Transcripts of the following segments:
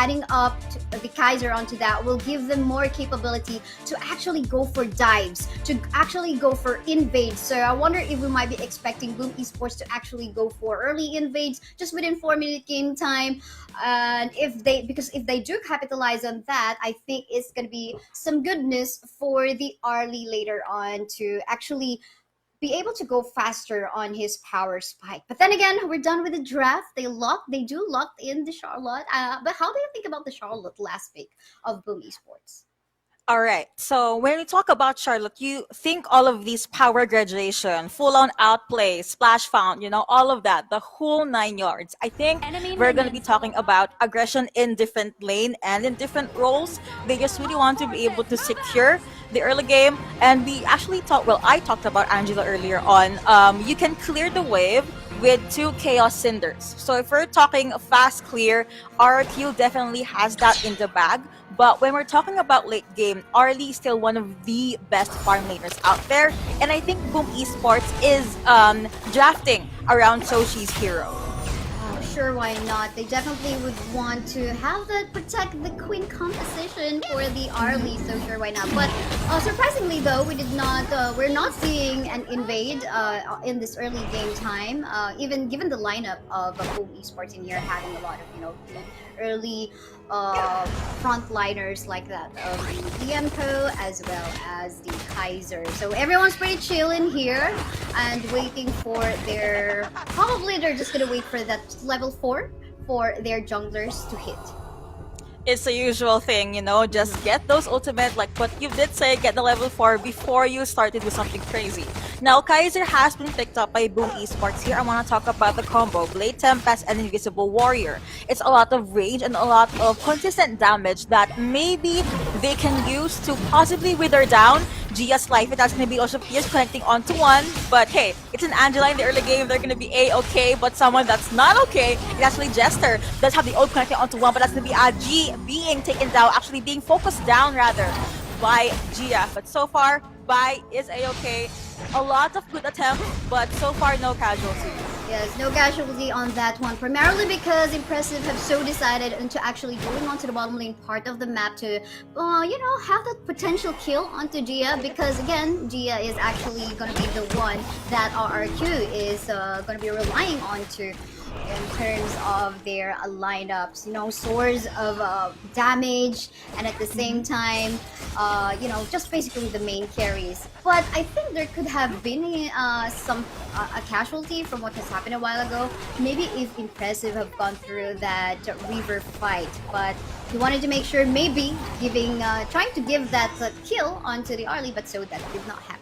adding up the Kaiser onto that will give them more capability to actually go for dives, to actually go for invades. So I wonder if we might be expecting Boom Esports to actually go for early invades just within 4 minute game time. And because if they do capitalize on that, I think it's going to be some goodness for the Arlie later on to actually be able to go faster on his power spike. But then again, we're done with the draft. They do lock in the Charlotte. But how do you think about the Charlotte last pick of Boom Esports? All right. So when we talk about Charlotte, you think all of these power graduation, full on outplay, splash found, all of that, the whole 9 yards. I think we're going to be talking about aggression in different lane and in different roles. They just really want to be able to secure the early game. And we actually I talked about Angela earlier on. You can clear the wave with 2 Chaos Cinders. So if we're talking fast clear, RRQ definitely has that in the bag. But when we're talking about late game, Arlie is still one of the best farm laners out there. And I think Boom Esports is drafting around Soshi's hero. Sure, why not? They definitely would want to have that protect the queen composition for the Arlie, so sure, why not? But surprisingly, though, we're not seeing an invade in this early game time. Even given the lineup of Boom Esports in here having a lot of good early frontliners like that of the DMCO as well as the Kaiser. So everyone's pretty chill in here and waiting for probably they're just gonna wait for that level 4 for their junglers to hit. It's the usual thing, just get those ultimate, like what you did say, get the level 4 before you start to do something crazy. Now, Kaiser has been picked up by Boom Esports. Here, I want to talk about the combo, Blade Tempest and Invisible Warrior. It's a lot of range and a lot of consistent damage that maybe they can use to possibly wither down Gia's life. That's going to be also Pia's connecting onto one. But hey, it's an Angela in the early game. They're going to be A-okay. But someone that's not okay is actually Jester. Does have the ult connecting onto one, but that's going to be G being taken down, actually being focused down rather by Gia. But so far, Bai is A-okay. A lot of good attempts, but so far no casualties. Yes, no casualty on that one, primarily because Impressive have so decided into actually going onto the bottom lane part of the map to, have that potential kill onto Gia, because again, Gia is actually going to be the one that RRQ is going to be relying on to in terms of their lineups, source of damage, and at the same time, just basically the main carries. But I think there could have been a casualty from what has happened a while ago. Maybe if Impressive have gone through that river fight, but he wanted to make sure maybe trying to give that kill onto the Arlie, but so that did not happen.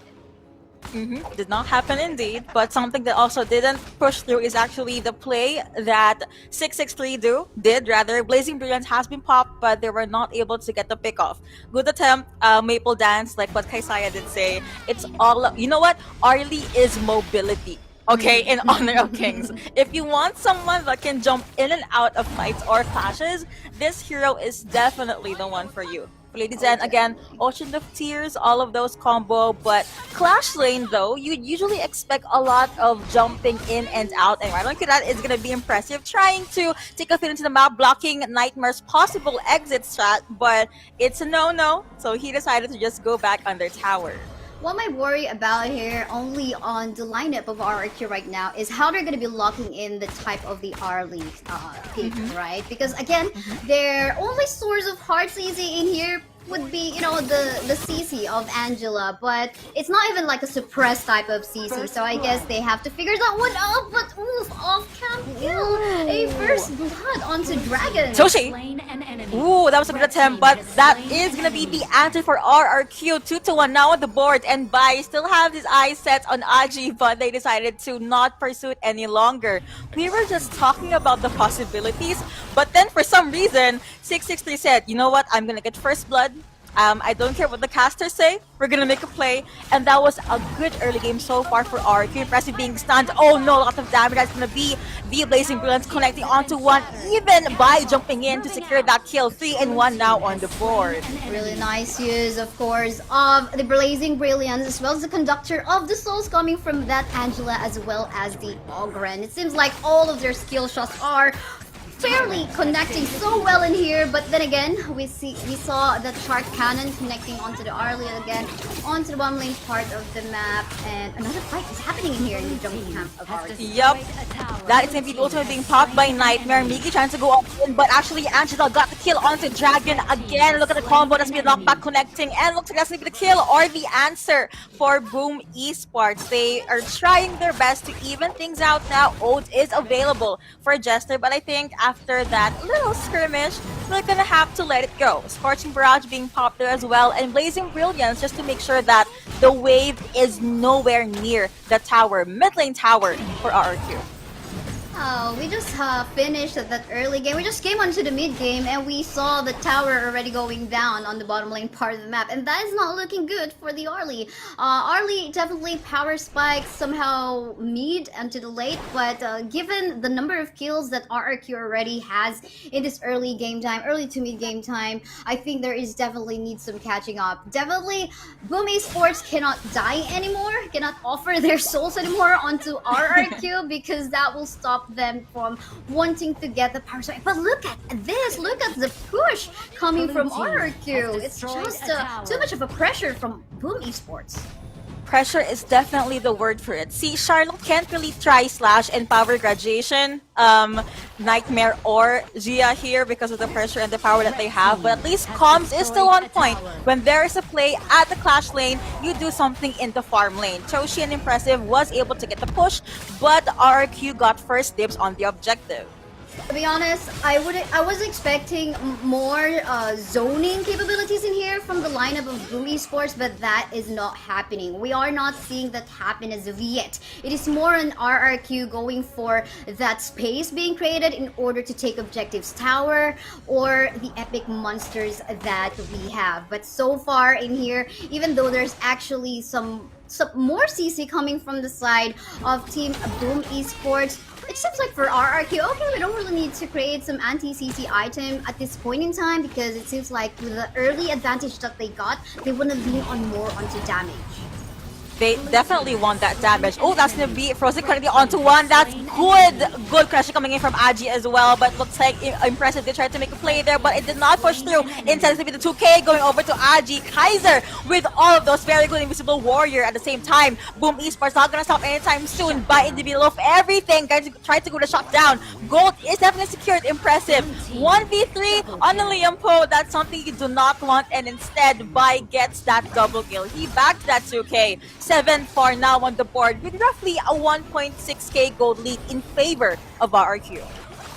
Did not happen indeed, but something that also didn't push through is actually the play that 663 did. Blazing Brilliance has been popped, but they were not able to get the pick off. Good attempt, Maple Dance, like what Kaisaya did say. It's all, you know what? Arlie is mobility. Okay, in Honor of Kings. If you want someone that can jump in and out of fights or clashes, this hero is definitely the one for you. Ladies and again, Ocean of Tears, all of those combo, but Clash Lane though, you usually expect a lot of jumping in and out, and right on that is going to be Impressive, trying to take a fit into the map, blocking Nightmare's possible exit strat, but it's a no-no, so he decided to just go back under tower. What my worry about here, only on the lineup of RRQ right now, is how they're going to be locking in the type of the Arlie pick, right? Because again, their only source of hard CC in here would be, the CC of Angela, but it's not even like a suppressed type of CC, so I guess they have to figure that one out, but off-cam kill! A first blood onto Dragon! Soshi! Ooh, that was a good attempt, but that is gonna be the answer for RRQ. 2-1 now on the board, and Bai still have his eyes set on Aji, but they decided to not pursue it any longer. We were just talking about the possibilities, but then for some reason, 663 said, you know what, I'm gonna get first blood. I don't care what the casters say, we're gonna make a play, and that was a good early game so far for RRQ. Impressive being stunned. Oh no, a lot of damage. That's gonna be the Blazing Brilliance connecting onto one, even by jumping in to secure that kill. 3-1 now on the board. Really nice use, of course, of the Blazing Brilliance, as well as the Conductor of the Souls coming from that Angela, as well as the Ogren. It seems like all of their skill shots are fairly connecting so well in here, but then again, we saw the Shark Cannon connecting onto the Arlie again, onto the bottom lane part of the map, and another fight is happening in here in the jungle camp of ours. Yup. That is indeed also being popped by Nightmare. Miki trying to go up in, but actually Angela got the kill onto Dragon again. Look at the combo that's been knocked back connecting, and looks like that's going to be the kill or the answer for Boom Esports. They are trying their best to even things out now. Ode is available for Jester, but I think after that little skirmish, they're gonna have to let it go. Scorching Barrage being popped there as well, and Blazing Brilliance just to make sure that the wave is nowhere near the tower, mid lane tower for RRQ. Oh, we just finished that early game. We just came onto the mid game and we saw the tower already going down on the bottom lane part of the map, and that is not looking good for the Arlie. Arlie definitely power spikes somehow mid and to the late, but given the number of kills that RRQ already has in this early game time, early to mid game time, I think there is definitely needs some catching up. Definitely, Boom Esports cannot die anymore, cannot offer their souls anymore onto RRQ because that will stop them from wanting to get the power strike. But look at this, look at the push coming from RRQ. It's just too much of a pressure from Boom Esports. Pressure is definitely the word for it. See, Charlotte can't really try Slash and Power Graduation, Nightmare or Gia here because of the pressure and the power that they have, but at least Comms is still on point. When there is a play at the Clash lane, you do something in the farm lane. Toshi and Impressive was able to get the push, but RRQ got first dibs on the objective. To be honest, I was expecting more zoning capabilities in here from the lineup of Boom Esports, but that is not happening. We are not seeing that happen as of yet. It is more an RRQ going for that space being created in order to take objectives tower or the epic monsters that we have. But so far in here, even though there's actually some more CC coming from the side of Team Boom Esports, it seems like for RRQ, okay, we don't really need to create some anti-CC item at this point in time because it seems like with the early advantage that they got, they want to lean on more onto damage. They definitely want that damage. Oh, that's gonna be Frozen currently onto one. That's good pressure coming in from Agi as well, but looks like Impressive. They tried to make a play there, but it did not push through. Instead, it's gonna be the 2K going over to Agi. Kaiser with all of those very good Invisible Warrior at the same time. Boom Esports not gonna stop anytime soon. By in the middle of everything, guys, trying to go to shot down. Gold is definitely secured. Impressive. 1v3 on the Liampo. That's something you do not want, and instead, Bai gets that double kill. He backed that 2K. 7-4 now on the board with roughly a 1.6k gold lead in favor of RRQ.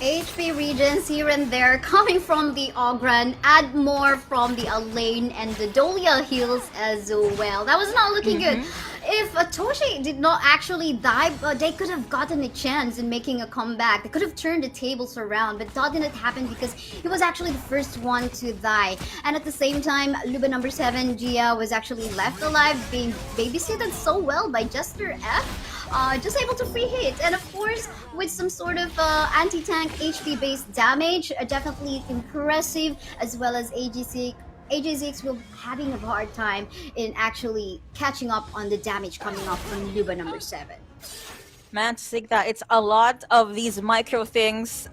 HP regions here and there coming from the Ogran, add more from the Elaine and the Dolia heals as well. That was not looking good. If Toshi did not actually die, they could have gotten a chance in making a comeback. They could have turned the tables around, but that didn't happen because he was actually the first one to die. And at the same time, Luba number 7, Gia, was actually left alive, being babysitted so well by Jester F. Just able to free hit, and of course with some sort of anti-tank HP based damage, definitely impressive, as well as AJ6 will having a hard time in actually catching up on the damage coming up from Luba number 7. Man, Sigda, it's a lot of these micro things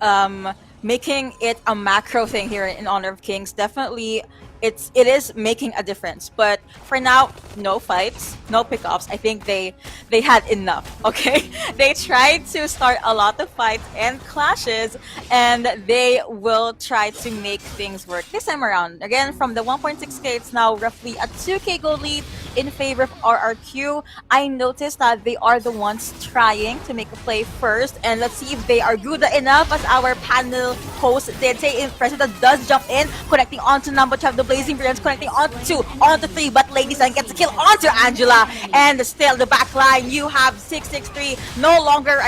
making it a macro thing here in Honor of Kings. Definitely it is making a difference, but for now, no fights, no pickups. I think they had enough. Okay, they tried to start a lot of fights and clashes, and they will try to make things work this time around. Again, from the 1.6k, it's now roughly a 2k gold lead in favor of RRQ. I noticed that they are the ones trying to make a play first, and let's see if they are good enough. As our panel host did say, President does jump in, connecting onto number 12, the Blazing Brilliance, connecting onto 2, onto 3, but Ladies and gets a kill onto Angela, and still the back line, you have 663, no longer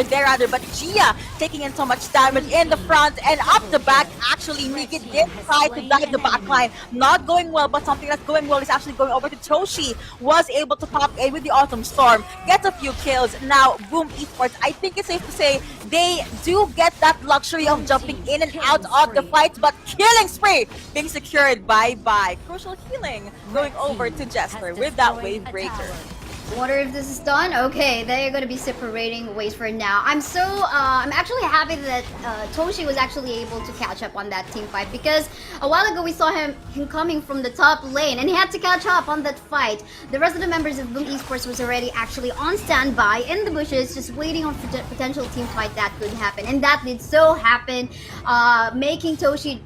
there rather, but Gia taking in so much damage in the front and up the back. Actually, Miki did try to dive the back line, not going well, but something that's going well is actually going over to Toshi, was able to pop in with the Autumn Storm, gets a few kills. Now, Boom Esports, I think it's safe to say, they do get that luxury of jumping in and out of the fight, but killing spree being secured by Crucial healing going over to Jester with that wave breaker. Wonder if this is done. Okay, they're gonna be separating ways for now. I'm actually happy that Toshi was actually able to catch up on that team fight, because a while ago we saw him coming from the top lane and he had to catch up on that fight. The rest of the members of Boom Esports was already actually on standby in the bushes, just waiting on potential team fight that could happen, and that did so happen, making Toshi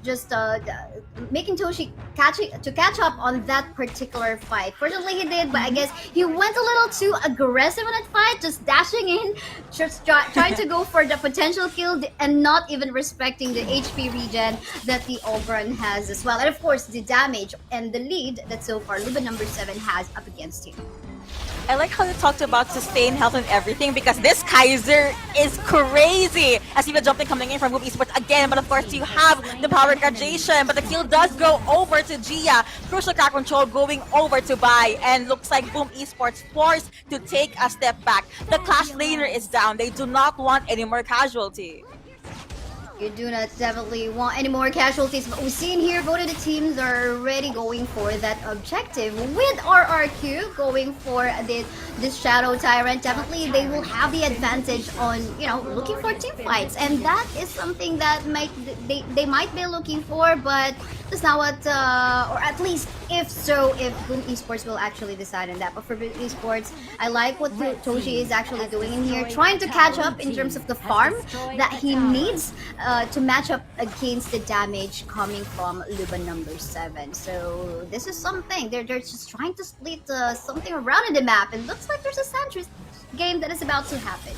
catch up on that particular fight. Fortunately, he did, but I guess he went a little too aggressive in that fight, just dashing in, just trying to go for the potential kill and not even respecting the HP regen that the Ogron has as well. And of course, the damage and the lead that so far Luba number 7 has up against him. I like how you talked about sustain health and everything, because this Kaiser is crazy. As even jumping coming in from Boom Esports again, but of course you have the power graduation, but the kill does go over to Gia. Crucial crack control going over to Bai, and looks like Boom Esports forced to take a step back. The Clash laner is down. They do not want any more casualty. You do not definitely want any more casualties, but we've seen here both of the teams are already going for that objective. With RRQ going for this Shadow Tyrant, definitely they will have the advantage on, you know, looking for team fights, and that is something that they might be looking for, but that's not what, or at least if Boom Esports will actually decide on that. But for Boom Esports, I like what Toshi is actually doing in here, trying to catch up in terms of the farm that he needs to match up against the damage coming from Luba number 7. So this is something they're just trying to split something around in the map, and looks like there's a Sentry game that is about to happen.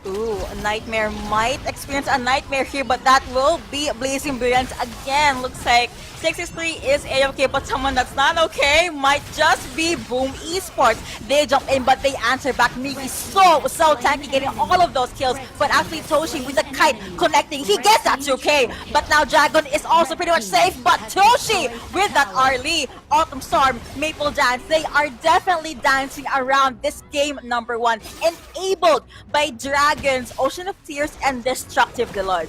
Ooh, a Nightmare might experience a nightmare here, but that will be Blazing Brilliance again. Looks like 663 is A-okay, but someone that's not okay might just be Boom Esports. They jump in, but they answer back. Maybe so tanky, getting all of those kills. But actually Toshi with the kite connecting, he gets that 2K. But now Dragon is also pretty much safe, but Toshi with that Arlie, Autumn Storm, Maple Dance, they are definitely dancing around this game number 1, enabled by Dragon's Ocean of Tears and Destructive Deluge.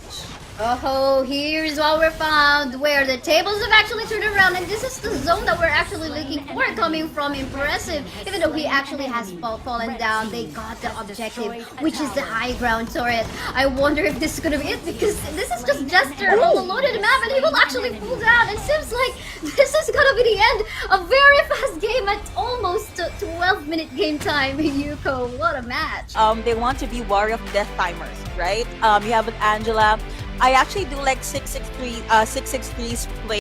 Oh, here's what we're found, where the tables have actually turned around, and this is the zone that we're actually looking for, coming from Impressive. Even though he actually has fallen down, they got the objective, which is the high ground turret. I wonder if this is gonna be it, because this is just Jester all alone in the map, and he will actually pull down. It seems like this is gonna be the end. A very fast game at almost 12-minute game time. Yuko, what a match. They want to be wary of death timers, right? You have with Angela. I actually do like 663's play.